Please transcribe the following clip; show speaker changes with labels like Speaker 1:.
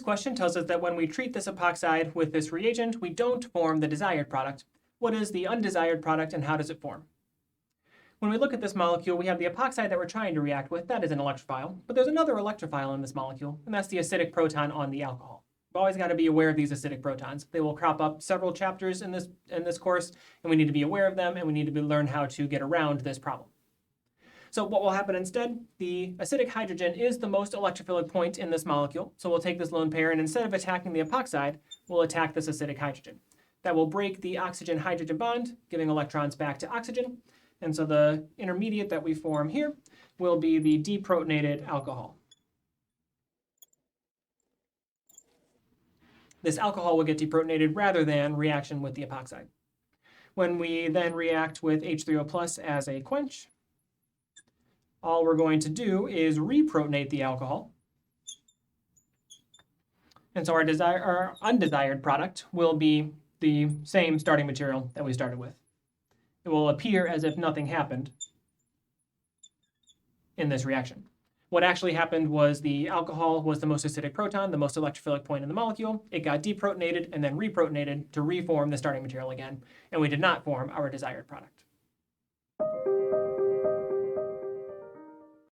Speaker 1: this question tells us that when we treat this epoxide with this reagent, we don't form the desired product. What is the undesired product and how does it form? When we look at this molecule, we have the epoxide that we're trying to react with. That is an electrophile. But there's another electrophile in this molecule, and that's the acidic proton on the alcohol. We've always got to be aware of these acidic protons. They will crop up several chapters in this course, and we need to be aware of them, and we need to learn how to get around this problem. So what will happen instead? The acidic hydrogen is the most electrophilic point in this molecule. So we'll take this lone pair, and instead of attacking the epoxide, we'll attack this acidic hydrogen. That will break the oxygen-hydrogen bond, giving electrons back to oxygen. And so the intermediate that we form here will be the deprotonated alcohol. This alcohol will get deprotonated rather than reaction with the epoxide. When we then react with H3O+ as a quench, all we're going to do is reprotonate the alcohol. And so our undesired product will be the same starting material that we started with. It will appear as if nothing happened in this reaction. What actually happened was the alcohol was the most acidic proton, the most electrophilic point in the molecule. It got deprotonated and then reprotonated to reform the starting material again, and we did not form our desired product.